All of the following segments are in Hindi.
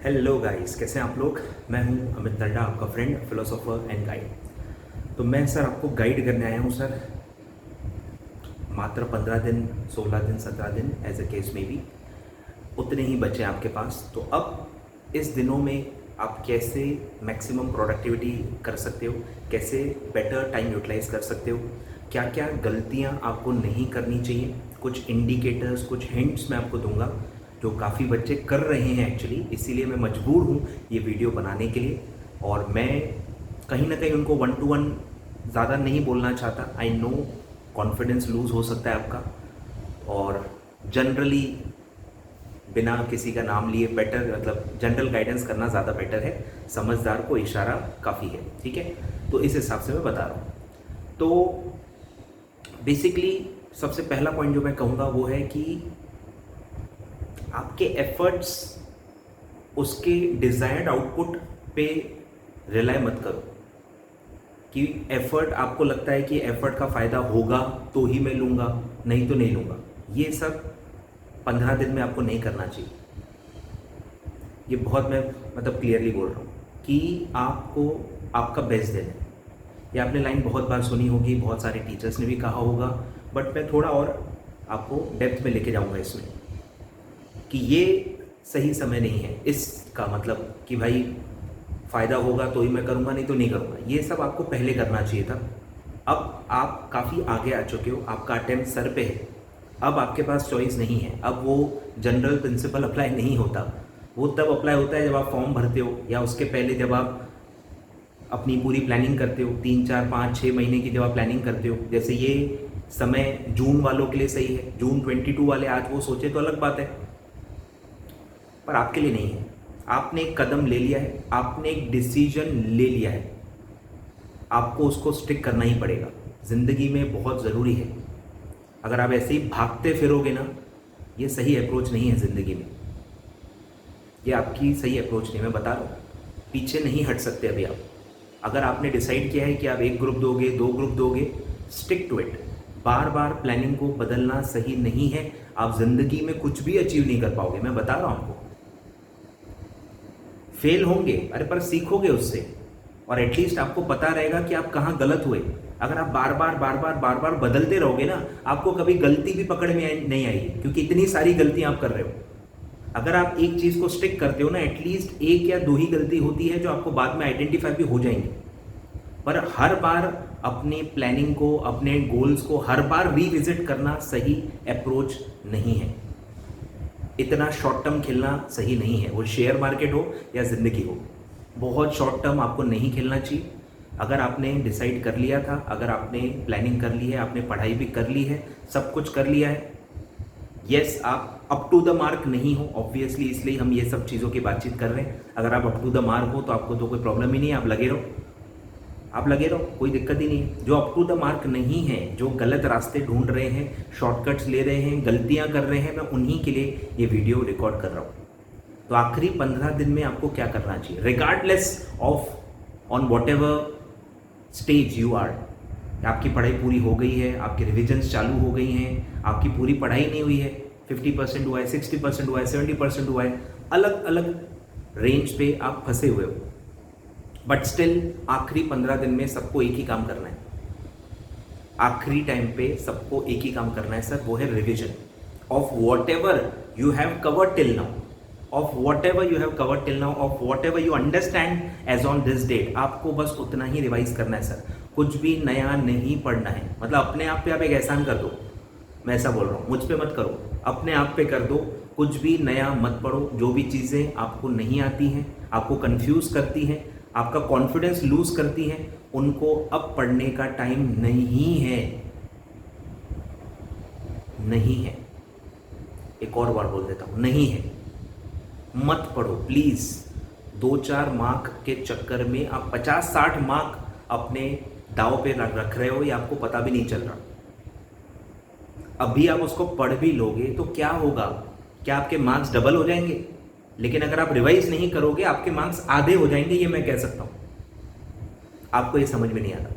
हेलो गाइस, कैसे हैं आप लोग। मैं हूं अमित नड्डा, आपका फ्रेंड, फिलोसोफर एंड गाइड। तो मैं सर आपको गाइड करने आया हूं सर, मात्र 15 दिन, 16 दिन, 17 दिन, एज अ केस में भी उतने ही बचे हैं आपके पास। तो अब इस दिनों में आप कैसे मैक्सिमम प्रोडक्टिविटी कर सकते हो, कैसे बेटर टाइम यूटिलाइज कर सकते हो, क्या क्या गलतियां आपको नहीं करनी चाहिए, कुछ इंडिकेटर्स, कुछ हिंट्स मैं आपको दूंगा जो काफ़ी बच्चे कर रहे हैं एक्चुअली। इसीलिए मैं मजबूर हूँ ये वीडियो बनाने के लिए। और मैं कहीं ना कहीं उनको 1-to-1 ज़्यादा नहीं बोलना चाहता। आई नो कॉन्फिडेंस लूज़ हो सकता है आपका, और जनरली बिना किसी का नाम लिए बेटर, मतलब जनरल गाइडेंस करना ज़्यादा बेटर है। समझदार को इशारा काफ़ी है, ठीक है। तो इस हिसाब से मैं बता रहा हूँ। तो बेसिकली सबसे पहला पॉइंट जो मैं कहूँगा वो है कि आपके एफर्ट्स उसके डिज़ायर्ड आउटपुट पे रिलाय मत करो कि एफर्ट, आपको लगता है कि एफर्ट का फ़ायदा होगा तो ही मैं लूँगा, नहीं तो नहीं लूँगा। ये सब 15 दिन में आपको नहीं करना चाहिए। ये बहुत मैं मतलब क्लियरली बोल रहा हूँ कि आपको आपका बेस्ट देना है। ये आपने लाइन बहुत बार सुनी होगी, बहुत सारे टीचर्स ने भी कहा होगा, बट मैं थोड़ा और आपको डेप्थ में लेके जाऊँगा इसमें कि ये सही समय नहीं है इसका मतलब कि भाई फ़ायदा होगा तो ही मैं करूँगा, नहीं तो नहीं करूँगा। ये सब आपको पहले करना चाहिए था। अब आप काफ़ी आगे आ चुके हो, आपका अटेम्प्ट सर पे है। अब आपके पास चॉइस नहीं है। अब वो जनरल प्रिंसिपल अप्लाई नहीं होता। वो तब अप्लाई होता है जब आप फॉर्म भरते हो, या उसके पहले जब आप अपनी पूरी प्लानिंग करते हो, 3, 4, 5, 6 महीने की जब आप प्लानिंग करते हो। जैसे ये समय जून वालों के लिए सही है, जून 22 वाले आज वो सोचे तो अलग बात है, पर आपके लिए नहीं है। आपने एक कदम ले लिया है, आपने एक डिसीजन ले लिया है, आपको उसको स्टिक करना ही पड़ेगा। ज़िंदगी में बहुत ज़रूरी है। अगर आप ऐसे ही भागते फिरोगे ना, ये सही अप्रोच नहीं है ज़िंदगी में। ये आपकी सही अप्रोच नहीं, मैं बता रहा हूँ। पीछे नहीं हट सकते अभी आप। अगर आपने डिसाइड किया है कि आप 1 ग्रुप दोगे, 2 ग्रुप दोगे, स्टिक टू इट। बार बार प्लानिंग को बदलना सही नहीं है। आप ज़िंदगी में कुछ भी अचीव नहीं कर पाओगे, मैं बता रहा हूँ आपको। फेल होंगे, अरे पर सीखोगे उससे, और एटलीस्ट आपको पता रहेगा कि आप कहाँ गलत हुए। अगर आप बार बार बदलते रहोगे ना, आपको कभी गलती भी पकड़ में नहीं आएगी, क्योंकि इतनी सारी गलतियां आप कर रहे हो। अगर आप एक चीज को स्टिक करते हो ना, एटलीस्ट 1 या 2 ही गलती होती है जो आपको बाद में आइडेंटिफाई भी हो जाएंगी। पर हर बार अपने प्लानिंग को, अपने गोल्स को हर बार रिविजिट करना सही अप्रोच नहीं है। इतना शॉर्ट टर्म खेलना सही नहीं है, वो शेयर मार्केट हो या ज़िंदगी हो। बहुत शॉर्ट टर्म आपको नहीं खेलना चाहिए। अगर आपने डिसाइड कर लिया था, अगर आपने प्लानिंग कर ली है, आपने पढ़ाई भी कर ली है, सब कुछ कर लिया है, यस आप अप टू द मार्क नहीं हो ऑब्वियसली, इसलिए हम ये सब चीज़ों की बातचीत कर रहे हैं। अगर आप अप टू द मार्क हो तो आपको तो कोई प्रॉब्लम ही नहीं है, आप लगे रहो, आप लगे रहो, कोई दिक्कत ही नहीं है। जो अप टू द मार्क नहीं है, जो गलत रास्ते ढूंढ रहे हैं, शॉर्टकट्स ले रहे हैं, गलतियां कर रहे हैं, मैं उन्हीं के लिए ये वीडियो रिकॉर्ड कर रहा हूँ। तो आखिरी 15 दिन में आपको क्या करना चाहिए, regardless of on whatever stage you are. आपकी पढ़ाई पूरी हो गई है, आपकी रिविजन्स चालू हो गई हैं, आपकी पूरी पढ़ाई नहीं हुई है, 50% हुआ है, 60% हुआ है, 70% हुआ है, अलग अलग रेंज पे आप फंसे हुए हो। बट स्टिल आखिरी 15 दिन में सबको एक ही काम करना है। आखिरी टाइम पे सबको एक ही काम करना है सर, वो है revision of whatever you have covered till now, of whatever you have covered till now, of whatever you understand as on this date. आपको बस उतना ही रिवाइज करना है सर, कुछ भी नया नहीं पढ़ना है। मतलब अपने आप पे आप एक एहसान कर दो, मैं ऐसा बोल रहा हूँ, मुझ पे मत करो, अपने आप पे कर दो। कुछ भी नया मत पढ़ो। जो भी चीज़ें आपको नहीं आती हैं, आपको कंफ्यूज करती हैं, आपका कॉन्फिडेंस लूज करती हैं, उनको अब पढ़ने का टाइम नहीं है, नहीं है। एक और बार बोल देता हूं, नहीं है। मत पढ़ो प्लीज। 2-4 मार्क के चक्कर में आप 50-60 मार्क अपने दाव पे रख रहे हो, ये आपको पता भी नहीं चल रहा। अभी आप उसको पढ़ भी लोगे तो क्या होगा, क्या आपके मार्क्स डबल हो जाएंगे? लेकिन अगर आप रिवाइज नहीं करोगे, आपके मार्क्स आधे हो जाएंगे, ये मैं कह सकता हूं। आपको ये समझ में नहीं आता।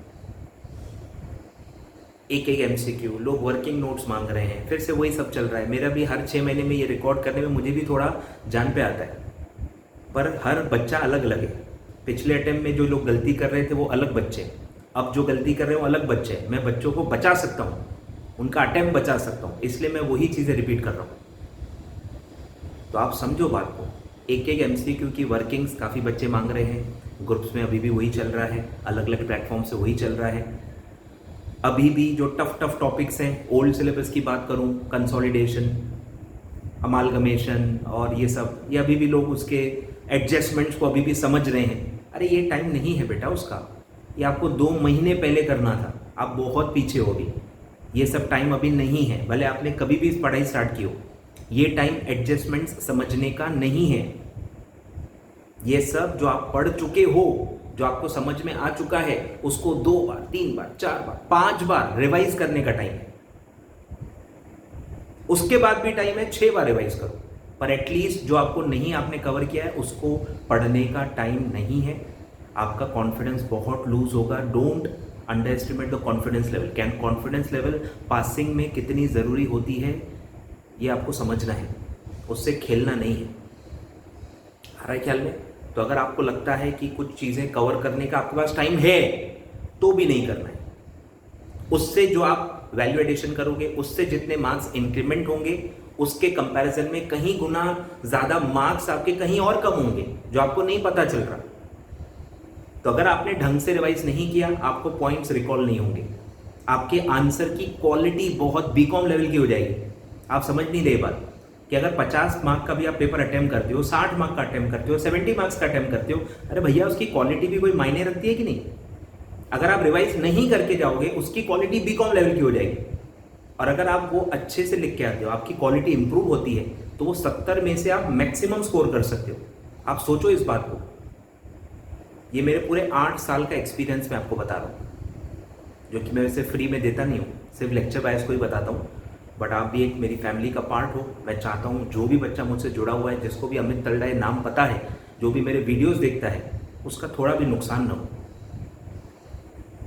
एक एक MCQ, लोग वर्किंग नोट्स मांग रहे हैं, फिर से वही सब चल रहा है। मेरा भी हर 6 महीने में ये रिकॉर्ड करने में मुझे भी थोड़ा जान पे आता है। पर हर बच्चा अलग अलग है। पिछले अटेम्प्ट में जो लोग गलती कर रहे थे वो अलग बच्चे हैं, अब जो गलती कर रहे हैं वो अलग बच्चे हैं। मैं बच्चों को बचा सकता हूँ, उनका अटेम्प्ट बचा सकता हूँ, इसलिए मैं वही चीज़ें रिपीट कर रहा हूँ। तो आप समझो बात को। एक एक MCQ की वर्किंग्स काफ़ी बच्चे मांग रहे हैं, ग्रुप्स में अभी भी वही चल रहा है, अलग अलग प्लेटफॉर्म से वही चल रहा है। अभी भी जो टफ टॉपिक्स हैं, ओल्ड सिलेबस की बात करूं, कंसोलिडेशन, अमालगमेशन और ये सब, ये अभी भी लोग उसके एडजस्टमेंट्स को अभी भी समझ रहे हैं। अरे ये टाइम नहीं है बेटा उसका, ये आपको 2 महीने पहले करना था, आप बहुत पीछे हो अभी। ये सब टाइम अभी नहीं है, भले आपने कभी भी पढ़ाई स्टार्ट की हो, ये टाइम एडजस्टमेंट्स समझने का नहीं है। ये सब जो आप पढ़ चुके हो, जो आपको समझ में आ चुका है, उसको 2 बार 3 बार 4 बार 5 बार रिवाइज करने का टाइम है। उसके बाद भी टाइम है, 6 बार रिवाइज करो, पर एटलीस्ट जो आपको नहीं आपने कवर किया है उसको पढ़ने का टाइम नहीं है। आपका कॉन्फिडेंस बहुत लूज होगा। Don't under estimate the confidence level. Can confidence level passing में कितनी ज़रूरी होती है ये आपको समझना है, उससे खेलना नहीं है। आ रहा है ख्याल में? तो अगर आपको लगता है कि कुछ चीज़ें कवर करने का आपके पास टाइम है तो भी नहीं करना है। उससे जो आप वैल्यू एडिशन करोगे, उससे जितने मार्क्स इंक्रीमेंट होंगे, उसके कंपैरिजन में कहीं गुना ज़्यादा मार्क्स आपके कहीं और कम होंगे जो आपको नहीं पता चल रहा। तो अगर आपने ढंग से रिवाइज नहीं किया, आपको पॉइंट्स रिकॉल नहीं होंगे, आपके आंसर की क्वालिटी बहुत बीकॉम लेवल की हो जाएगी। आप समझ नहीं रहे बात कि अगर 50 मार्क का भी आप पेपर अटेम्प्ट करते हो, 60 मार्क का अटेम्प्ट करते हो, 70 मार्क्स का अटेम्प्ट करते हो, अरे भैया उसकी क्वालिटी भी कोई मायने रखती है कि नहीं? अगर आप रिवाइज नहीं करके जाओगे, उसकी क्वालिटी बीकॉम लेवल की हो जाएगी। और अगर आप वो अच्छे से लिख के आते हो, आपकी क्वालिटी इंप्रूव होती है, तो वो 70 में से आप मैक्सिमम स्कोर कर सकते हो। आप सोचो इस बात को। ये मेरे पूरे 8 साल का एक्सपीरियंस मैं आपको बता रहा हूँ, जो कि मैं वैसे फ्री में देता नहीं हूँ, सिर्फ लेक्चर वाइज को ही बताता हूँ। बट आप भी एक मेरी फैमिली का पार्ट हो। मैं चाहता हूँ जो भी बच्चा मुझसे जुड़ा हुआ है, जिसको भी अमित तलड़ा नाम पता है, जो भी मेरे वीडियोस देखता है, उसका थोड़ा भी नुकसान ना हो।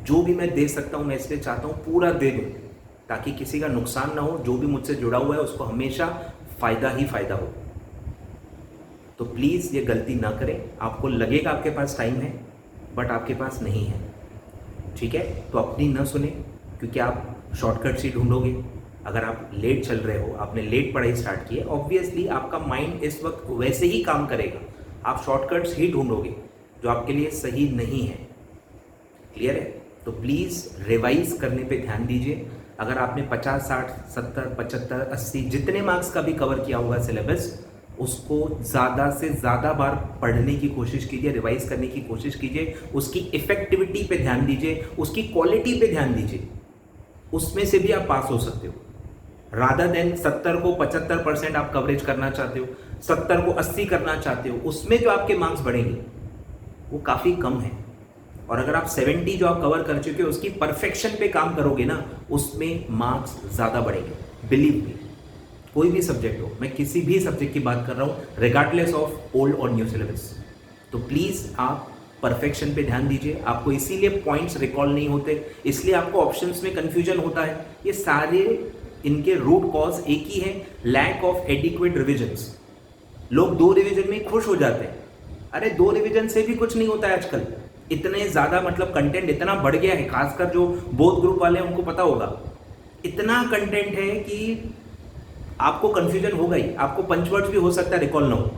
जो भी मैं दे सकता हूँ मैं इसलिए चाहता हूँ पूरा दे दूँ, ताकि किसी का नुकसान ना हो। जो भी मुझसे जुड़ा हुआ है उसको हमेशा फ़ायदा ही फ़ायदा हो। तो प्लीज़ ये गलती ना करें। आपको लगेगा आपके पास टाइम है, बट आपके पास नहीं है, ठीक है? तो अपनी ना सुने, क्योंकि आप शॉर्टकट्स ही ढूंढोगे। अगर आप लेट चल रहे हो, आपने लेट पढ़ाई स्टार्ट की है, ऑब्वियसली आपका माइंड इस वक्त वैसे ही काम करेगा। आप शॉर्टकट्स ही ढूंढोगे जो आपके लिए सही नहीं है। क्लियर है? तो प्लीज़ रिवाइज करने पे ध्यान दीजिए। अगर आपने 50, 60, 70, 75, 80 जितने मार्क्स का भी कवर किया हुआ सिलेबस, उसको ज़्यादा से ज़्यादा बार पढ़ने की कोशिश कीजिए, रिवाइज करने की कोशिश कीजिए। उसकी इफेक्टिविटी पे ध्यान दीजिए, उसकी क्वालिटी पे ध्यान दीजिए। उसमें से भी आप पास हो सकते हो। रादर देन 70 को 75% आप कवरेज करना चाहते हो, 70 को 80 करना चाहते हो, उसमें जो आपके मार्क्स बढ़ेंगे वो काफ़ी कम है। और अगर आप 70 जो आप कवर कर चुके हो उसकी परफेक्शन पे काम करोगे ना, उसमें मार्क्स ज़्यादा बढ़ेंगे। बिलीव मी, कोई भी सब्जेक्ट हो, मैं किसी भी सब्जेक्ट की बात कर रहा हूँ, रिगार्डलेस ऑफ ओल्ड और न्यू सिलेबस। तो प्लीज़ आप परफेक्शन पे ध्यान दीजिए। आपको इसीलिए पॉइंट्स रिकॉल नहीं होते, इसलिए आपको ऑप्शंस में कंफ्यूजन होता है। ये सारे इनके रूट कॉज एक ही है, लैक ऑफ एडिक्वेट रिविजन्स। लोग 2 रिविजन में खुश हो जाते हैं। अरे 2 रिविजन से भी कुछ नहीं होता है आजकल। इतने ज़्यादा मतलब कंटेंट इतना बढ़ गया है, खासकर जो बोथ ग्रुप वाले हैं उनको पता होगा। इतना कंटेंट है कि आपको कंफ्यूजन होगा ही। आपको पंचवर्ड्स भी हो सकता है रिकॉल ना हो।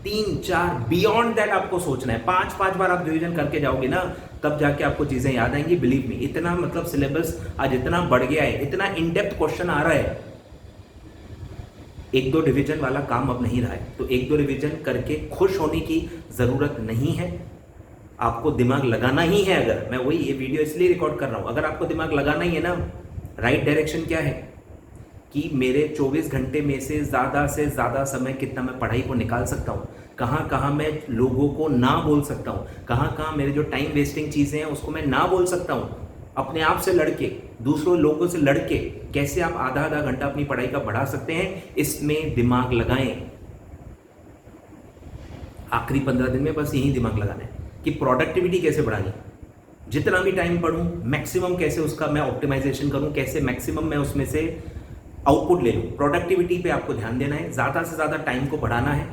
3, 4 बियॉन्ड दैट आपको सोचना है। 5 बार आप रिविजन करके जाओगे ना, तब जाके आपको चीज़ें याद आएंगी। बिलीव मी, इतना मतलब सिलेबस आज इतना बढ़ गया है, इतना इन डेप्थ क्वेश्चन आ रहा है। 1-2 रिविजन वाला काम अब नहीं रहा है। तो 1-2 रिविजन करके खुश होने की ज़रूरत नहीं है। आपको दिमाग लगाना ही है। अगर मैं वही ये वीडियो इसलिए रिकॉर्ड कर रहा हूँ, अगर आपको दिमाग लगाना ही है ना, राइट डायरेक्शन क्या है कि मेरे 24 घंटे में से ज़्यादा समय कितना मैं पढ़ाई को निकाल सकता हूँ, कहाँ मैं लोगों को ना बोल सकता हूँ, कहाँ मेरे जो टाइम वेस्टिंग चीज़ें हैं उसको मैं ना बोल सकता हूँ। अपने आप से लड़के, दूसरों लोगों से लड़के कैसे आप आधा घंटा अपनी पढ़ाई का बढ़ा सकते हैं, इसमें दिमाग लगाएं। आखिरी 15 दिन में बस यही दिमाग लगाना है कि प्रोडक्टिविटी कैसे बढ़ानी, जितना भी टाइम पढ़ूं मैक्सिमम कैसे उसका मैं ऑप्टिमाइजेशन करूं, कैसे मैक्सिमम मैं उसमें से आउटपुट ले लूं। प्रोडक्टिविटी पे आपको ध्यान देना है, ज़्यादा से ज़्यादा टाइम को बढ़ाना है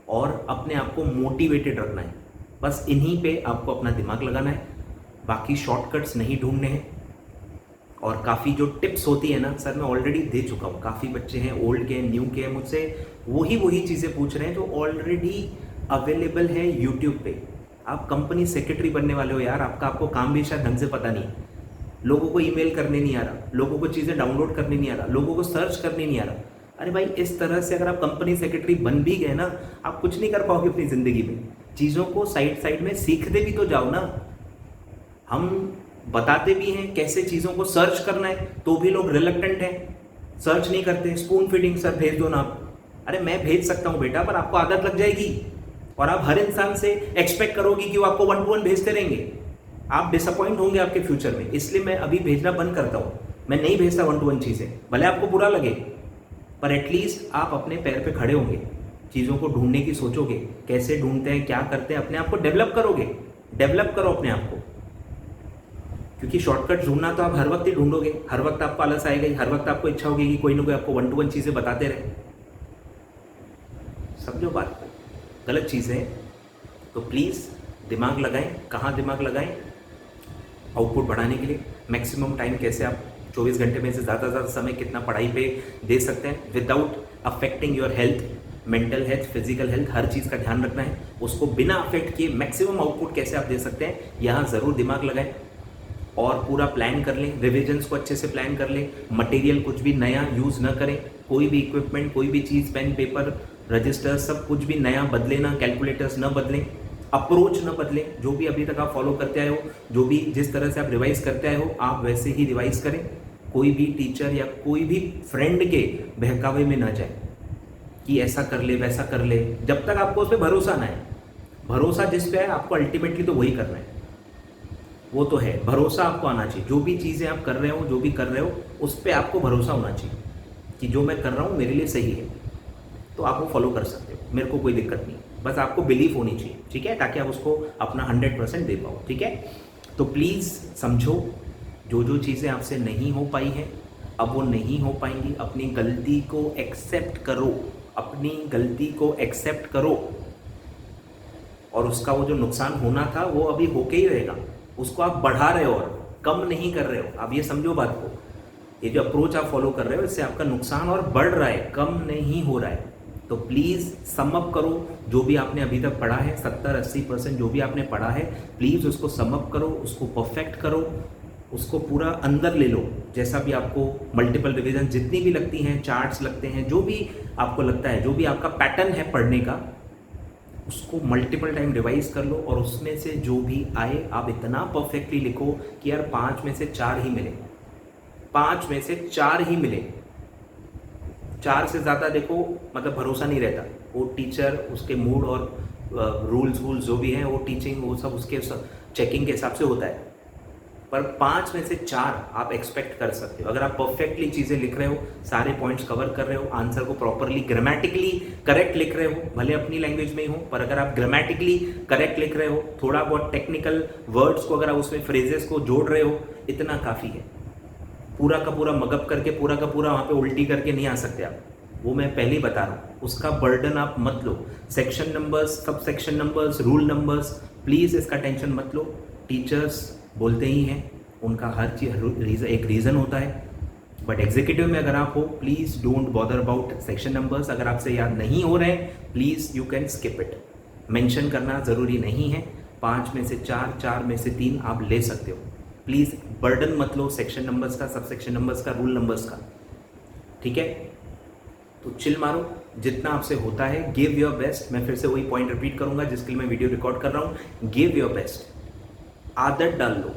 और अपने आप को मोटिवेटेड रखना है। बस इन्हीं पे आपको अपना दिमाग लगाना है, बाकी शॉर्टकट्स नहीं ढूंढने हैं। और काफ़ी जो टिप्स होती है ना सर, मैं ऑलरेडी दे चुका हूँ। काफ़ी बच्चे हैं, ओल्ड के हैं, न्यू के हैं, मुझसे वही चीज़ें पूछ रहे हैं जो ऑलरेडी अवेलेबल है यूट्यूब पे। आप कंपनी सेक्रेटरी बनने वाले हो यार, आपको काम भी शायद ढंग से पता नहीं, लोगों को ईमेल करने नहीं आ रहा, लोगों को चीज़ें डाउनलोड करने नहीं आ रहा, लोगों को सर्च करने नहीं आ रहा। अरे भाई, इस तरह से अगर आप कंपनी सेक्रेटरी बन भी गए ना, आप कुछ नहीं कर पाओगे अपनी ज़िंदगी में। चीज़ों को साइड में सीखते भी तो जाओ ना। हम बताते भी हैं कैसे चीज़ों को सर्च करना है, तो भी लोग रिलक्टेंट हैं, सर्च नहीं करते। स्पून फीडिंग, सर भेज दो ना आप। अरे मैं भेज सकता हूँ बेटा, पर आपको आदत लग जाएगी और आप हर इंसान से एक्सपेक्ट करोगे कि वो आपको 1 to 1 भेजते रहेंगे। आप डिसअपॉइंट होंगे आपके फ्यूचर में। इसलिए मैं अभी भेजना बंद करता हूँ, मैं नहीं भेजता 1 to 1 चीज़ें। भले आपको बुरा लगे, पर एटलीस्ट आप अपने पैर पे खड़े होंगे, चीज़ों को ढूंढने की सोचोगे, कैसे ढूंढते हैं, क्या करते हैं, अपने आप को डेवलप करोगे। डेवलप करो अपने आप को, क्योंकि शॉर्टकट ढूंढना तो आप हर वक्त ही ढूंढोगे। हर वक्त आपको आलस आएगा ही, हर वक्त आपको इच्छा होगी कि कोई ना कोई आपको 1 to 1 चीज़ें बताते रहे। समझो बात को, गलत चीज़ें हैं। तो प्लीज़ दिमाग लगाएं। कहाँ दिमाग लगाएं? आउटपुट बढ़ाने के लिए मैक्सिमम टाइम कैसे आप 24 घंटे में से ज़्यादा समय कितना पढ़ाई पे दे सकते हैं without affecting your health, mental health, physical health, हर चीज़ का ध्यान रखना है। उसको बिना अफेक्ट किए मैक्सिमम आउटपुट कैसे आप दे सकते हैं, यहाँ ज़रूर दिमाग लगाएं। और पूरा प्लान कर लें, रिविजन्स को अच्छे से प्लान कर लें। मटेरियल कुछ भी नया यूज़ ना करें, कोई भी इक्विपमेंट, कोई भी चीज़, पेन, पेपर, रजिस्टर, सब कुछ भी नया बदले ना, कैलकुलेटर्स ना बदलें, अप्रोच न बदलें। जो भी अभी तक आप फॉलो करते आए हो, जो भी जिस तरह से आप रिवाइज करते आए हो, आप वैसे ही रिवाइज करें। कोई भी टीचर या कोई भी फ्रेंड के बहकावे में ना जाए कि ऐसा कर ले, वैसा कर ले। जब तक आपको उस पर भरोसा ना है, भरोसा जिस पे है आपको अल्टीमेटली तो वही करना है, वो तो है। भरोसा आपको आना चाहिए, जो भी चीज़ें आप कर रहे हो, जो भी कर रहे हो, उस पर आपको भरोसा होना चाहिए कि जो मैं कर रहा हूँ मेरे लिए सही है, तो आप वो फॉलो कर सकते हो। मेरे को कोई दिक्कत नहीं, बस आपको बिलीफ होनी चाहिए, ठीक है, ताकि आप उसको अपना 100% दे पाओ, ठीक है। तो प्लीज़ समझो, जो चीज़ें आपसे नहीं हो पाई हैं, अब वो नहीं हो पाएंगी। अपनी गलती को एक्सेप्ट करो, अपनी गलती को एक्सेप्ट करो, और उसका वो जो नुकसान होना था वो अभी होके ही रहेगा। उसको आप बढ़ा रहे हो और कम नहीं कर रहे हो। आप ये समझो बात को, ये जो अप्रोच आप फॉलो कर रहे हो, इससे आपका नुकसान और बढ़ रहा है, कम नहीं हो रहा है। तो प्लीज़ सम अप करो, जो भी आपने अभी तक पढ़ा है, 70-80% जो भी आपने पढ़ा है, प्लीज़ उसको सम अप करो, उसको परफेक्ट करो, उसको पूरा अंदर ले लो। जैसा भी आपको मल्टीपल रिवीजन जितनी भी लगती हैं, चार्ट्स लगते हैं, जो भी आपको लगता है, जो भी आपका पैटर्न है पढ़ने का, उसको मल्टीपल टाइम रिवाइज कर लो। और उसमें से जो भी आए आप इतना परफेक्टली लिखो कि यार 5 में से 4 ही मिले, 5 में से 4 ही मिले। 4 से ज़्यादा देखो मतलब भरोसा नहीं रहता। वो टीचर, उसके मूड और रूल्स जो भी हैं, वो टीचिंग, वो सब उसके चेकिंग के हिसाब से होता है। पर 5 में से 4 आप एक्सपेक्ट कर सकते हो। अगर आप परफेक्टली चीज़ें लिख रहे हो, सारे पॉइंट्स कवर कर रहे हो, आंसर को प्रॉपरली ग्रामेटिकली करेक्ट लिख रहे हो, भले अपनी लैंग्वेज में ही हो, पर अगर आप ग्रामेटिकली करेक्ट लिख रहे हो, थोड़ा बहुत टेक्निकल वर्ड्स को अगर आप उसमें फ्रेजेस को जोड़ रहे हो, इतना काफ़ी है। पूरा का पूरा मगअप करके, पूरा का पूरा वहाँ पे उल्टी करके नहीं आ सकते आप, वो मैं पहले ही बता रहा हूँ। उसका बर्डन आप मत लो। सेक्शन नंबर्स, सब section numbers, rule numbers, please इसका टेंशन मत लो। टीचर्स बोलते ही हैं, उनका हर चीज़ एक रीज़न होता है। बट एग्जीक्यूटिव में अगर आप हो, please don't bother about section numbers. अगर आपसे याद नहीं हो रहे हैं, please you can skip it. Mention करना ज़रूरी नहीं है। 5 में से 4, 4 में से 3 आप ले सकते हो। प्लीज़ बर्डन मत लो सेक्शन नंबर्स का, सब सेक्शन नंबर्स का, रूल नंबर्स का, ठीक है। तो चिल मारो, जितना आपसे होता है, गिव योर बेस्ट। मैं फिर से वही पॉइंट रिपीट करूंगा जिसके लिए मैं वीडियो रिकॉर्ड कर रहा हूँ। Give your best. आदत डाल लो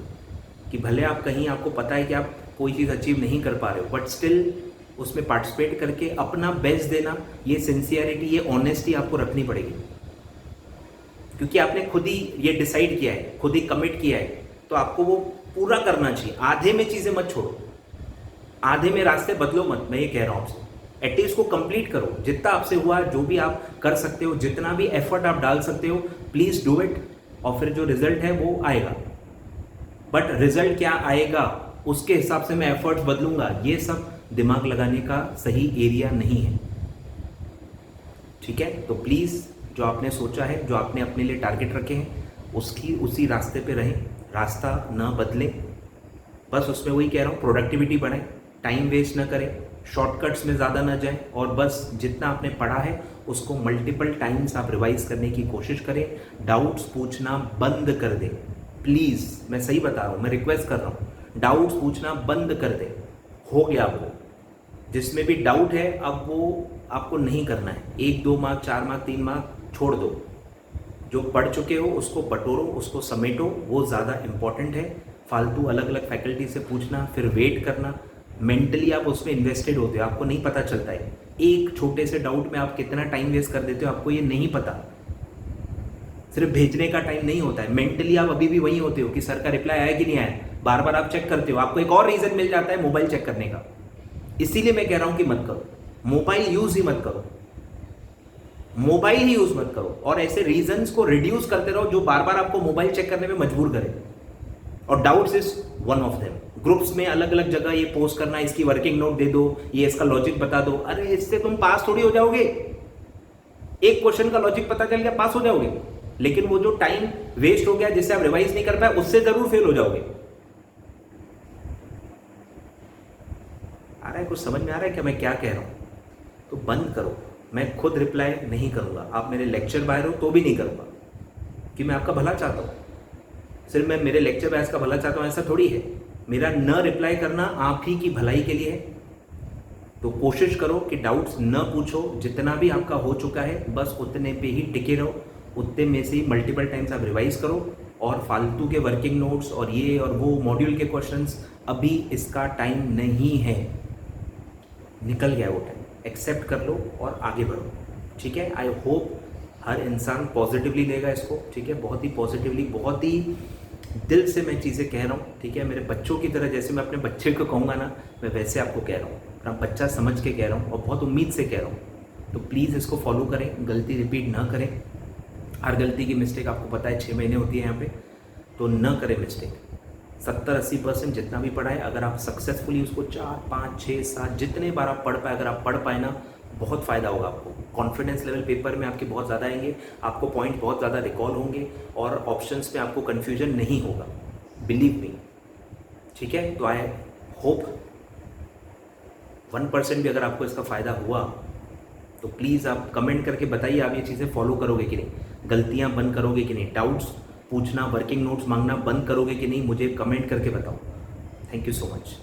कि भले आप कहीं, आपको पता है कि आप कोई चीज़ अचीव नहीं कर पा रहे हो, बट स्टिल उसमें पार्टिसिपेट करके अपना बेस्ट देना, ये सिंसियरिटी, ये ऑनेस्टी आपको रखनी पड़ेगी। क्योंकि आपने खुद ही ये डिसाइड किया है, खुद ही कमिट किया है, तो आपको वो पूरा करना चाहिए। आधे में चीज़ें मत छोड़ो, आधे में रास्ते बदलो मत। मैं ये कह रहा हूँ आपसे, एटलीस्ट को कंप्लीट करो। जितना आपसे हुआ, जो भी आप कर सकते हो, जितना भी एफर्ट आप डाल सकते हो, प्लीज़ डू इट। और फिर जो रिजल्ट है वो आएगा। बट रिजल्ट क्या आएगा, उसके हिसाब से मैं एफर्ट्स बदलूंगा, ये सब दिमाग लगाने का सही एरिया नहीं है, ठीक है। तो प्लीज़ जो आपने सोचा है, जो आपने अपने लिए टारगेट रखे हैं, उसी रास्ते पे रहें, रास्ता ना बदलें। बस उसमें वही कह रहा हूँ, प्रोडक्टिविटी बढ़ाएं, टाइम वेस्ट ना करें, शॉर्टकट्स में ज़्यादा ना जाएं, और बस जितना आपने पढ़ा है उसको मल्टीपल टाइम्स आप रिवाइज करने की कोशिश करें। डाउट्स पूछना बंद कर दें प्लीज़, मैं सही बता रहा हूँ, मैं रिक्वेस्ट कर रहा हूँ, डाउट्स पूछना बंद कर दें। हो गया आपको, जिसमें भी डाउट है अब वो आपको नहीं करना है। 1 2 मार्क 4 मार्क 3 मार्क छोड़ दो, जो पढ़ चुके हो उसको बटोरो, उसको समेटो, वो ज़्यादा इंपॉर्टेंट है। फालतू अलग अलग फैकल्टी से पूछना, फिर वेट करना, मेंटली आप उसमें इन्वेस्टेड होते हो, आपको नहीं पता चलता है। एक छोटे से डाउट में आप कितना टाइम वेस्ट कर देते हो आपको ये नहीं पता। सिर्फ भेजने का टाइम नहीं होता है, मेंटली आप अभी भी वही होते हो कि सर का रिप्लाई आया कि नहीं आया, बार बार आप चेक करते हो, आपको एक और रीजन मिल जाता है मोबाइल चेक करने का। इसीलिए मैं कह रहा हूं कि मत करो, मोबाइल यूज ही मत करो, मोबाइल ही यूज मत करो, और ऐसे रीजंस को रिड्यूस करते रहो जो बार बार आपको मोबाइल चेक करने में मजबूर करे। और doubts is one of them. Groups में अलग अलग जगह ये पोस्ट करना, इसकी वर्किंग नोट दे दो, ये इसका लॉजिक बता दो, अरे इससे तुम पास थोड़ी हो जाओगे। एक क्वेश्चन का लॉजिक पता चल गया पास हो जाओगे, लेकिन वो जो टाइम वेस्ट हो गया जिससे आप रिवाइज नहीं कर पाए उससे जरूर फेल हो जाओगे। आ रहा है, कुछ समझ में आ रहा है क्या मैं क्या कह रहा हूं? तो बंद करो, मैं खुद रिप्लाई नहीं करूंगा, आप मेरे लेक्चर बाहर हो तो भी नहीं करूंगा, कि मैं आपका भला चाहता हूं। सिर्फ मैं मेरे लेक्चर बैच का भला चाहता हूं ऐसा थोड़ी है। मेरा न रिप्लाई करना आप ही की भलाई के लिए है। तो कोशिश करो कि डाउट्स न पूछो, जितना भी आपका हो चुका है बस उतने पे ही टिके रहो, उतने में से ही मल्टीपल टाइम्स आप रिवाइज करो। और फालतू के वर्किंग नोट्स और ये और वो मॉड्यूल के क्वेश्चंस, अभी इसका टाइम नहीं है, निकल गया वो टाइम, एक्सेप्ट कर लो और आगे बढ़ो। ठीक है, आई होप हर इंसान पॉजिटिवली लेगा इसको। ठीक है, बहुत ही पॉजिटिवली, बहुत ही दिल से मैं चीज़ें कह रहा हूँ। ठीक है, मेरे बच्चों की तरह, जैसे मैं अपने बच्चे को कहूँगा ना, मैं वैसे आपको कह रहा हूँ, और आप बच्चा समझ के कह रहा हूँ और बहुत उम्मीद से कह रहा हूँ। तो प्लीज़ इसको फॉलो करें, गलती रिपीट ना करें। हर गलती की मिस्टेक आपको पता है 6 महीने होती है यहाँ पे, तो न करें मिस्टेक। 70-80% जितना भी पढ़ा है, अगर आप सक्सेसफुली उसको 4 5 6 7 जितने बार आप पढ़ पाए, अगर आप पढ़ पाए ना, बहुत फ़ायदा होगा आपको। कॉन्फिडेंस लेवल पेपर में आपके बहुत ज़्यादा आएंगे, आपको पॉइंट बहुत ज़्यादा रिकॉल होंगे, और ऑप्शंस में आपको कन्फ्यूजन नहीं होगा, बिलीव मी। ठीक है, तो आई होप 1% भी अगर आपको इसका फ़ायदा हुआ तो प्लीज़ आप कमेंट करके बताइए, आप ये चीज़ें फॉलो करोगे कि नहीं, गलतियाँ बंद करोगे कि नहीं, डाउट्स पूछना, वर्किंग नोट्स मांगना बंद करोगे कि नहीं, मुझे कमेंट करके बताओ। Thank you so much.